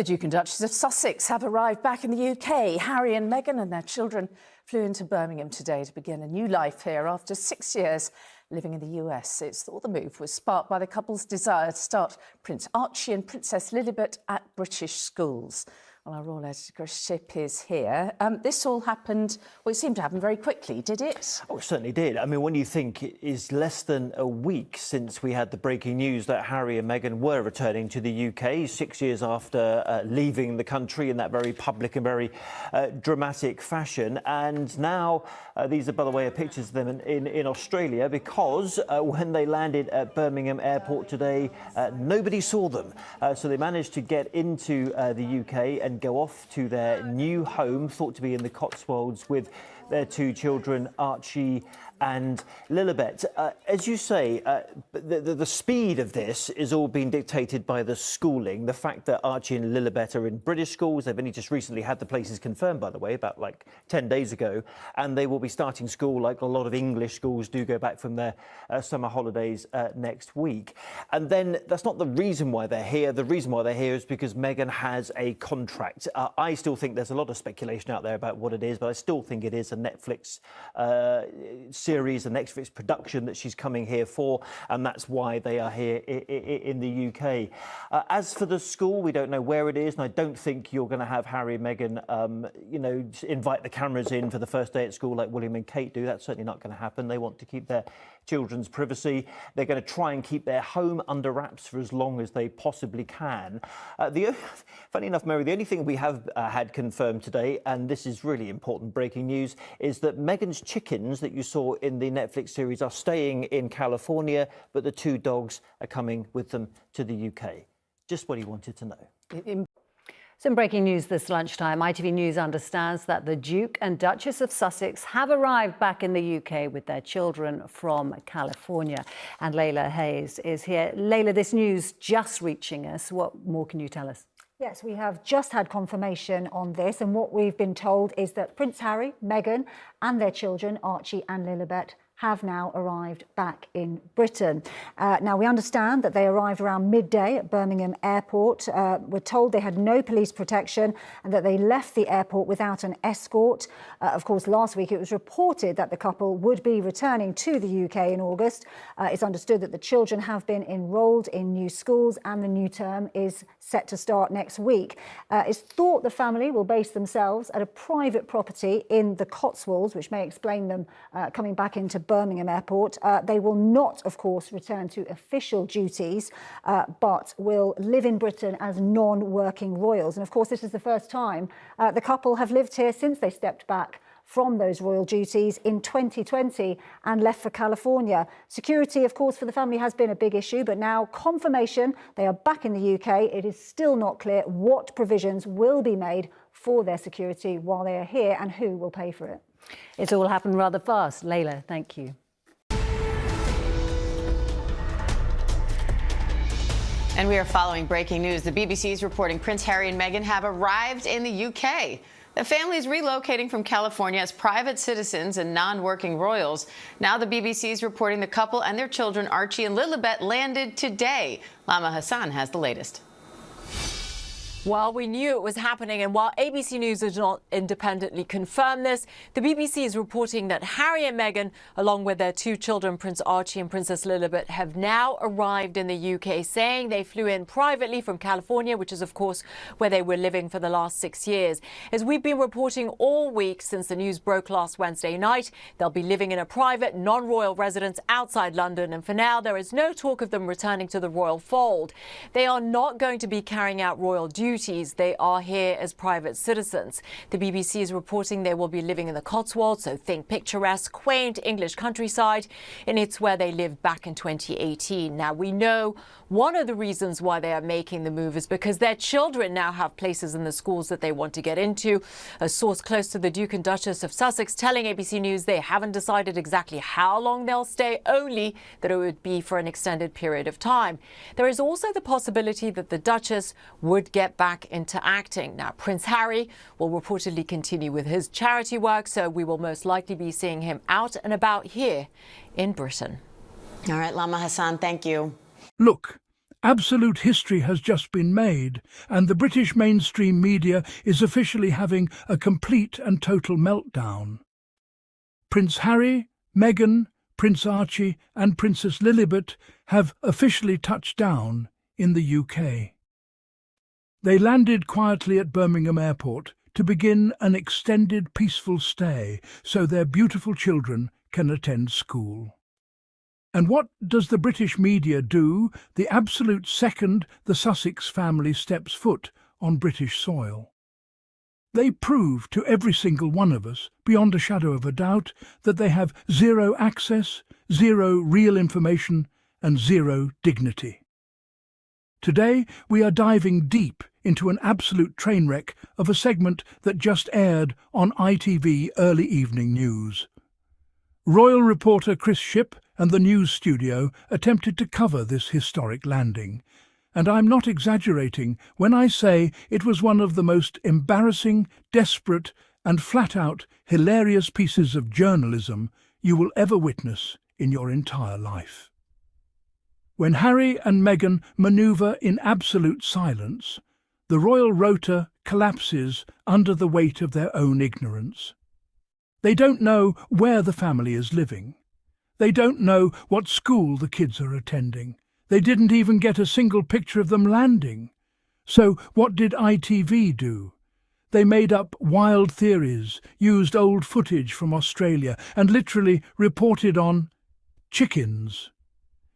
The Duke and Duchess of Sussex have arrived back in the UK. Harry and Meghan and their children flew into Birmingham today to begin a new life here after 6 years living in the US. It's thought the move was sparked by the couple's desire to start Prince Archie and Princess Lilibet at British schools. Well, our royal editorship is here. This all happened, well, it seemed to happen very quickly, did it? Oh, it certainly did. I mean, when you think it is less than a week since we had the breaking news that Harry and Meghan were returning to the UK, 6 years after leaving the country in that very public and very dramatic fashion. And now, these are, by the way, pictures of them in Australia, because when they landed at Birmingham Airport today, nobody saw them. So they managed to get into the UK and go off to their new home, thought to be in the Cotswolds, with their two children, Archie and Lilibet. As you say, the speed of this is all being dictated by the schooling. The fact that Archie and Lilibet are in British schools, they've only just recently had the places confirmed, by the way, about like 10 days ago, and they will be starting school like a lot of English schools do go back from their summer holidays next week. And then that's not the reason why they're here. The reason why they're here is because Meghan has a contract. I still think there's a lot of speculation out there about what it is, but I still think it is a Netflix series, a Netflix production that she's coming here for, and that's why they are here in the UK. As for the school, we don't know where it is, and I don't think you're going to have Harry and Meghan, invite the cameras in for the first day at school like William and Kate do. That's certainly not going to happen. They want to keep their children's privacy. They're going to try and keep their home under wraps for as long as they possibly can. Funny enough, Mary, the only thing we have had confirmed today, and this is really important breaking news, is that Meghan's chickens that you saw in the Netflix series are staying in California, but the two dogs are coming with them to the UK. Just what he wanted to know. Some breaking news this lunchtime. ITV News understands that the Duke and Duchess of Sussex have arrived back in the UK with their children from California. And Layla Hayes is here. Layla, this news just reaching us. What more can you tell us? Yes, we have just had confirmation on this, and what we've been told is that Prince Harry, Meghan and their children, Archie and Lilibet, have now arrived back in Britain. Now, we understand that they arrived around midday at Birmingham Airport. We're told they had no police protection and that they left the airport without an escort. Of course, last week it was reported that the couple would be returning to the UK in August. It's understood that the children have been enrolled in new schools and the new term is set to start next week. It's thought the family will base themselves at a private property in the Cotswolds, which may explain them coming back into Birmingham Airport. They will not, of course, return to official duties, but will live in Britain as non-working royals. And of course, this is the first time the couple have lived here since they stepped back from those royal duties in 2020 and left for California. Security, of course, for the family has been a big issue, but now confirmation they are back in the UK. It is still not clear what provisions will be made for their security while they are here and who will pay for it. It's all happened rather fast. Layla, thank you. And we are following breaking news. The BBC is reporting Prince Harry and Meghan have arrived in the UK. The family is relocating from California as private citizens and non-working royals. Now the BBC is reporting the couple and their children, Archie and Lilibet, landed today. Lama Hassan has the latest. Well, we knew it was happening, and while ABC News has not independently confirmed this, the BBC is reporting that Harry and Meghan, along with their two children, Prince Archie and Princess Lilibet, have now arrived in the UK, saying they flew in privately from California, which is, of course, where they were living for the last 6 years. As we've been reporting all week since the news broke last Wednesday night, they'll be living in a private, non-royal residence outside London, and for now, there is no talk of them returning to the royal fold. They are not going to be carrying out royal duties. They are here as private citizens. The BBC is reporting they will be living in the Cotswolds, so think picturesque, quaint English countryside, and it's where they lived back in 2018. Now, we know one of the reasons why they are making the move is because their children now have places in the schools that they want to get into. A source close to the Duke and Duchess of Sussex telling ABC News they haven't decided exactly how long they'll stay, only that it would be for an extended period of time. There is also the possibility that the Duchess would get back into acting. Now, Prince Harry will reportedly continue with his charity work, so we will most likely be seeing him out and about here in Britain. All right, Lama Hassan, thank you. Look, Absolute history has just been made, and the British mainstream media is officially having a complete and total meltdown. Prince Harry, Meghan, Prince Archie and Princess Lilibet have officially touched down in the UK. They landed quietly at Birmingham Airport to begin an extended peaceful stay so their beautiful children can attend school. And what does the British media do the absolute second the Sussex family steps foot on British soil? They prove to every single one of us, beyond a shadow of a doubt, that they have zero access, zero real information, and zero dignity. Today, we are diving deep into an absolute train wreck of a segment that just aired on ITV early evening news. Royal reporter Chris Shipp and the news studio attempted to cover this historic landing, and I'm not exaggerating when I say it was one of the most embarrassing, desperate and flat-out hilarious pieces of journalism you will ever witness in your entire life. When Harry and Meghan manoeuvre in absolute silence, the royal rota collapses under the weight of their own ignorance. They don't know where the family is living. They don't know what school the kids are attending. They didn't even get a single picture of them landing. So what did ITV do? They made up wild theories, used old footage from Australia, and literally reported on chickens.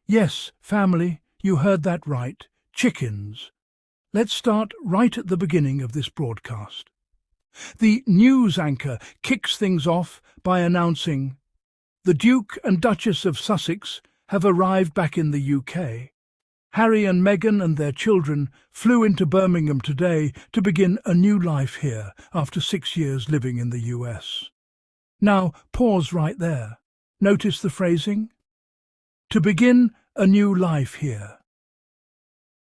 Yes, family, you heard that right, chickens. Let's start right at the beginning of this broadcast. The news anchor kicks things off by announcing, "The Duke and Duchess of Sussex have arrived back in the UK. Harry and Meghan and their children flew into Birmingham today to begin a new life here after 6 years living in the US." Now, pause right there. Notice the phrasing? To begin a new life here.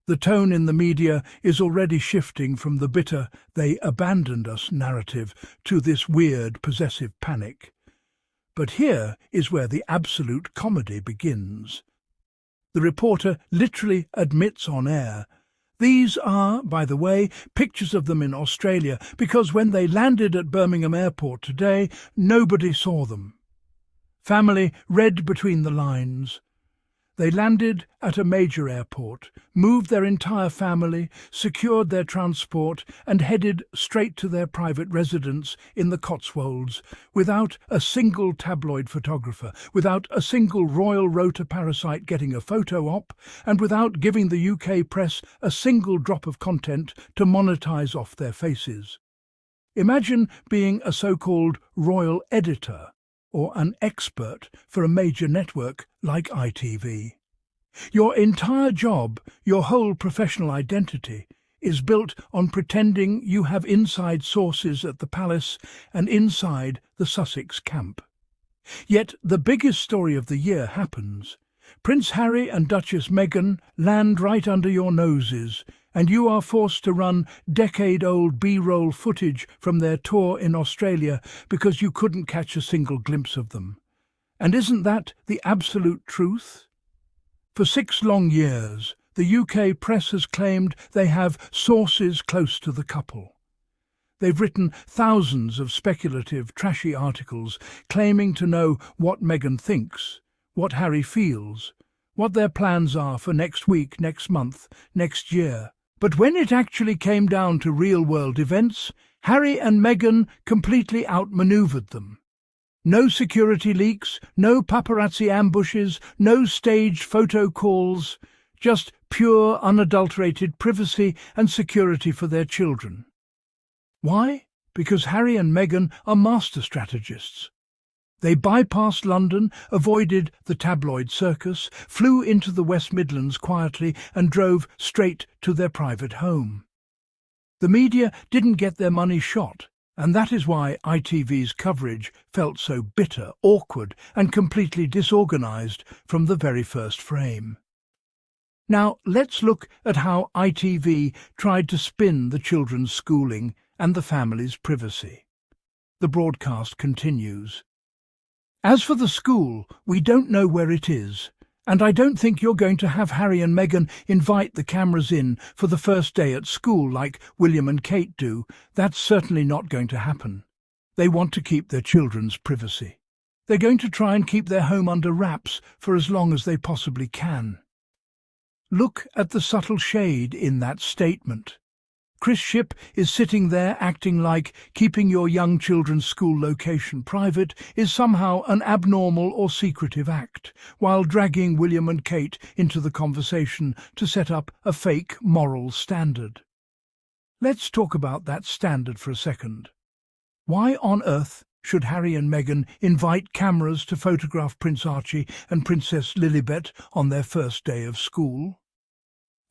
The tone in the media is already shifting from the bitter "they abandoned us" narrative to this weird possessive panic. But here is where the absolute comedy begins. The reporter literally admits on air, "These are, by the way, pictures of them in Australia, because when they landed at Birmingham Airport today, nobody saw them." Family read between the lines. They landed at a major airport, moved their entire family, secured their transport, and headed straight to their private residence in the Cotswolds, without a single tabloid photographer, without a single royal rota parasite getting a photo op, and without giving the UK press a single drop of content to monetize off their faces. Imagine being a so-called royal editor, or an expert for a major network like ITV. Your entire job, your whole professional identity, is built on pretending you have inside sources at the palace and inside the Sussex camp. Yet the biggest story of the year happens. Prince Harry and Duchess Meghan land right under your noses, and you are forced to run decade-old B-roll footage from their tour in Australia because you couldn't catch a single glimpse of them. And isn't that the absolute truth? For 6 long years, the UK press has claimed they have sources close to the couple. They've written thousands of speculative, trashy articles claiming to know what Meghan thinks, what Harry feels, what their plans are for next week, next month, next year. But when it actually came down to real-world events, Harry and Meghan completely outmaneuvered them. No security leaks, no paparazzi ambushes, no staged photo calls, just pure, unadulterated privacy and security for their children. Why? Because Harry and Meghan are master strategists. They bypassed London, avoided the tabloid circus, flew into the West Midlands quietly and drove straight to their private home. The media didn't get their money shot, and that is why ITV's coverage felt so bitter, awkward and completely disorganised from the very first frame. Now let's look at how ITV tried to spin the children's schooling and the family's privacy. The broadcast continues. "As for the school, we don't know where it is, And I don't think you're going to have Harry and Meghan invite the cameras in for the first day at school like William and Kate do. That's certainly not going to happen. They want to keep their children's privacy. They're going to try and keep their home under wraps for as long as they possibly can. Look at the subtle shade in that statement. Chris Shipp is sitting there acting like keeping your young children's school location private is somehow an abnormal or secretive act, while dragging William and Kate into the conversation to set up a fake moral standard. Let's talk about that standard for a second. Why on earth should Harry and Meghan invite cameras to photograph Prince Archie and Princess Lilibet on their first day of school?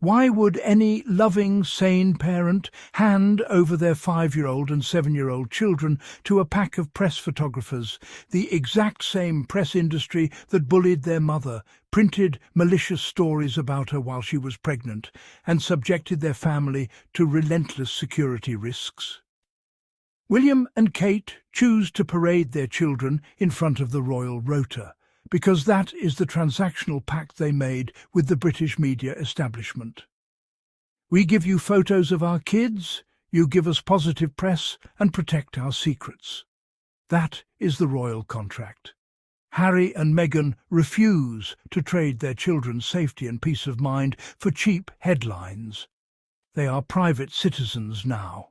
Why would any loving, sane parent hand over their 5-year-old and 7-year-old children to a pack of press photographers, the exact same press industry that bullied their mother, printed malicious stories about her while she was pregnant, and subjected their family to relentless security risks? William and Kate choose to parade their children in front of the royal rota, because that is the transactional pact they made with the British media establishment. We give you photos of our kids, you give us positive press and protect our secrets. That is the royal contract. Harry and Meghan refuse to trade their children's safety and peace of mind for cheap headlines. They are private citizens now.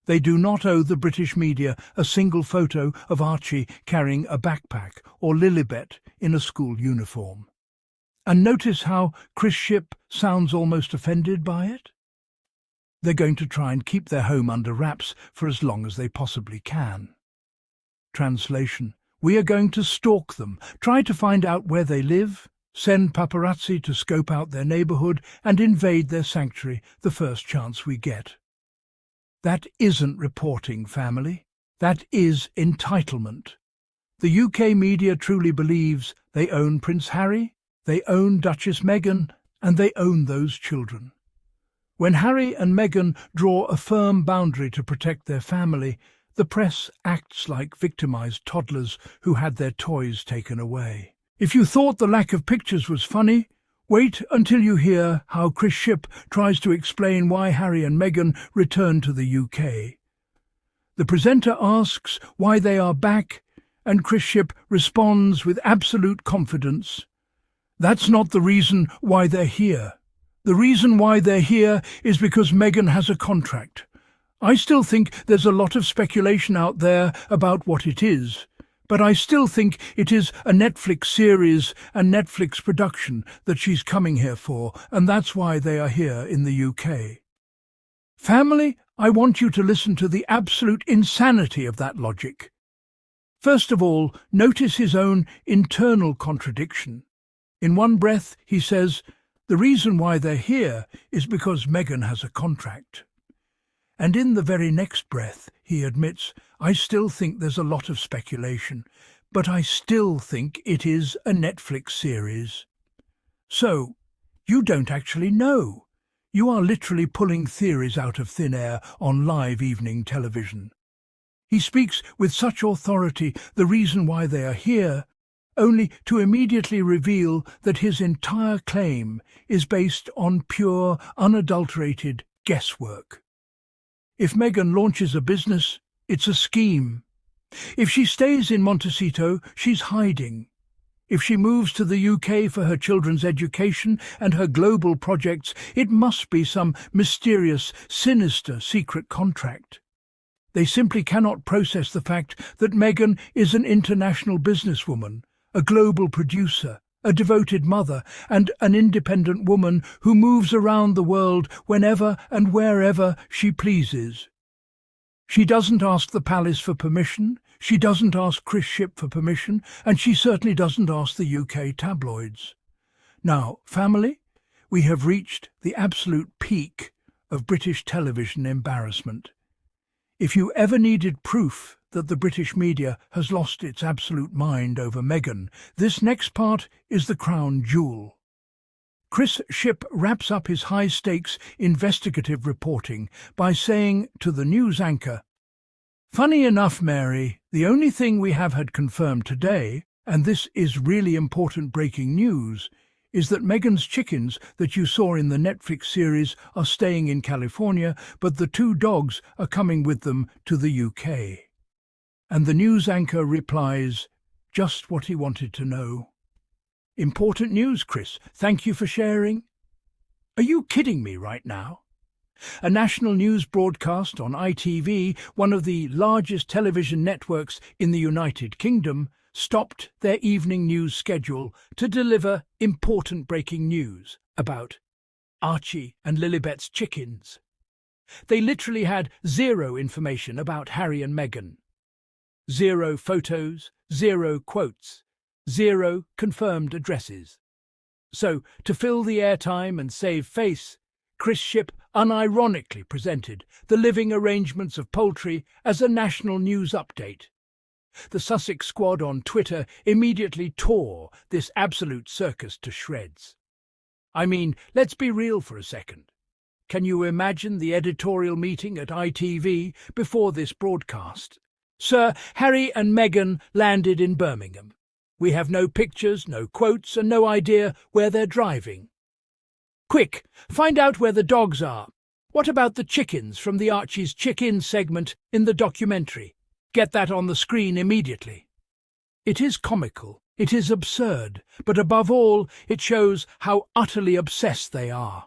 They do not owe the British media a single photo of Archie carrying a backpack or Lilibet in a school uniform. And notice how Chris Shipp sounds almost offended by it? They're going to try and keep their home under wraps for as long as they possibly can. Translation: we are going to stalk them, try to find out where they live, send paparazzi to scope out their neighbourhood and invade their sanctuary the first chance we get. That isn't reporting, family. That is entitlement. The UK media truly believes they own Prince Harry, they own Duchess Meghan, and they own those children. When Harry and Meghan draw a firm boundary to protect their family, the press acts like victimised toddlers who had their toys taken away. If you thought the lack of pictures was funny, wait until you hear how Chris Shipp tries to explain why Harry and Meghan returned to the UK. The presenter asks why they are back, and Chris Shipp responds with absolute confidence, "That's not the reason why they're here. The reason why they're here is because Meghan has a contract. I still think there's a lot of speculation out there about what it is, but I still think it is a Netflix series and Netflix production that she's coming here for, and that's why they are here in the UK." Family, I want you to listen to the absolute insanity of that logic. First of all, notice his own internal contradiction. In one breath, he says, the reason why they're here is because Meghan has a contract. And in the very next breath, he admits, I still think there's a lot of speculation, but I still think it is a Netflix series. So, you don't actually know. You are literally pulling theories out of thin air on live evening television. He speaks with such authority the reason why they are here, only to immediately reveal that his entire claim is based on pure, unadulterated guesswork. If Meghan launches a business, it's a scheme. If she stays in Montecito, she's hiding. If she moves to the UK for her children's education and her global projects, it must be some mysterious, sinister secret contract. They simply cannot process the fact that Meghan is an international businesswoman, a global producer, a devoted mother, and an independent woman who moves around the world whenever and wherever she pleases. She doesn't ask the palace for permission, she doesn't ask Chris Shipp for permission, and she certainly doesn't ask the UK tabloids. Now, family, we have reached the absolute peak of British television embarrassment. If you ever needed proof that the British media has lost its absolute mind over Meghan, this next part is the crown jewel. Chris Shipp wraps up his high-stakes investigative reporting by saying to the news anchor, "Funny enough, Mary, the only thing we have had confirmed today, and this is really important breaking news, is that Meghan's chickens that you saw in the Netflix series are staying in California, but the 2 dogs are coming with them to the UK. And the news anchor replies, just what he wanted to know. Important news, Chris. Thank you for sharing. Are you kidding me right now? A national news broadcast on ITV, one of the largest television networks in the United Kingdom, stopped their evening news schedule to deliver important breaking news about Archie and Lilibet's chickens. They literally had 0 information about Harry and Meghan. 0 photos, 0 quotes, 0 confirmed addresses. So, to fill the airtime and save face, Chris Ship unironically presented the living arrangements of poultry as a national news update. The Sussex squad on Twitter immediately tore this absolute circus to shreds. I mean, let's be real for a second. Can you imagine the editorial meeting at ITV before this broadcast? Sir, Harry and Meghan landed in Birmingham. We have no pictures, no quotes, and no idea where they're driving. Quick, find out where the dogs are. What about the chickens from the Archie's Chick-In segment in the documentary? Get that on the screen immediately. It is comical, it is absurd, but above all, it shows how utterly obsessed they are.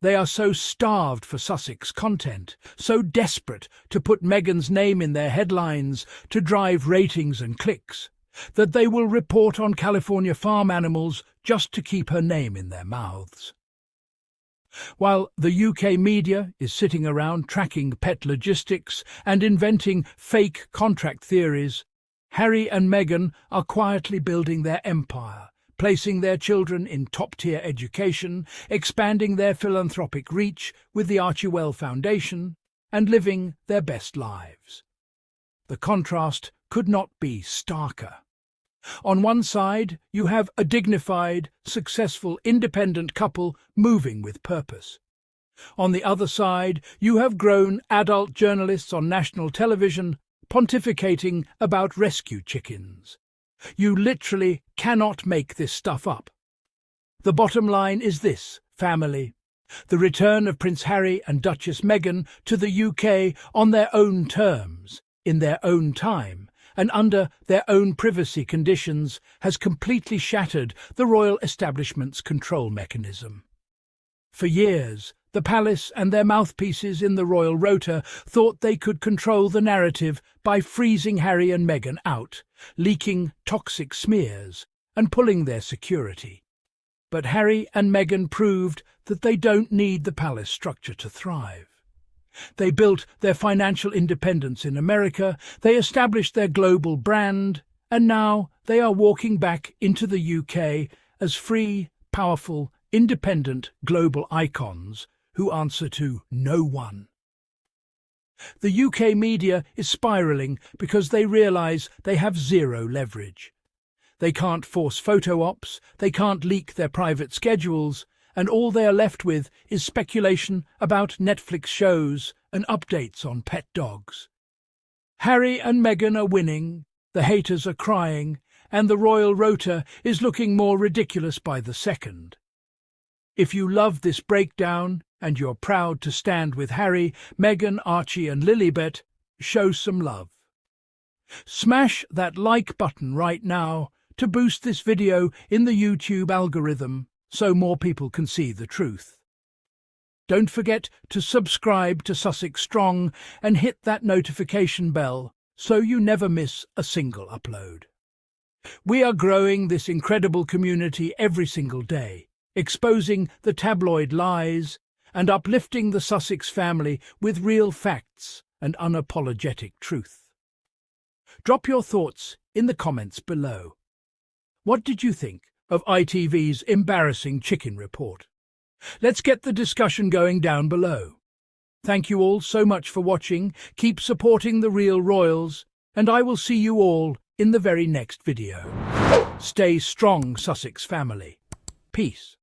They are so starved for Sussex content, so desperate to put Meghan's name in their headlines to drive ratings and clicks, that they will report on California farm animals just to keep her name in their mouths. While the UK media is sitting around tracking pet logistics and inventing fake contract theories, Harry and Meghan are quietly building their empire, placing their children in top-tier education, expanding their philanthropic reach with the Archie Foundation, and living their best lives. The contrast could not be starker. On one side, you have a dignified, successful, independent couple moving with purpose. On the other side, you have grown adult journalists on national television pontificating about rescue chickens. You literally cannot make this stuff up. The bottom line is this, family. The return of Prince Harry and Duchess Meghan to the UK on their own terms, in their own time, and under their own privacy conditions, has completely shattered the royal establishment's control mechanism. For years, the palace and their mouthpieces in the royal rota thought they could control the narrative by freezing Harry and Meghan out, leaking toxic smears, and pulling their security. But Harry and Meghan proved that they don't need the palace structure to thrive. They built their financial independence in America, they established their global brand, and now they are walking back into the UK as free, powerful, independent global icons who answer to no one. The UK media is spiralling because they realise they have zero leverage. They can't force photo ops, they can't leak their private schedules, and all they are left with is speculation about Netflix shows and updates on pet dogs. Harry and Meghan are winning, the haters are crying, and the royal rota is looking more ridiculous by the second. If you love this breakdown, and you're proud to stand with Harry, Meghan, Archie and Lilibet, show some love. Smash that like button right now to boost this video in the YouTube algorithm so more people can see the truth. Don't forget to subscribe to Sussex Strong and hit that notification bell so you never miss a single upload. We are growing this incredible community every single day, exposing the tabloid lies and uplifting the Sussex family with real facts and unapologetic truth. Drop your thoughts in the comments below. What did you think of ITV's embarrassing chicken report? Let's get the discussion going down below. Thank you all so much for watching. Keep supporting the real royals, and I will see you all in the very next video. Stay strong, Sussex family. Peace.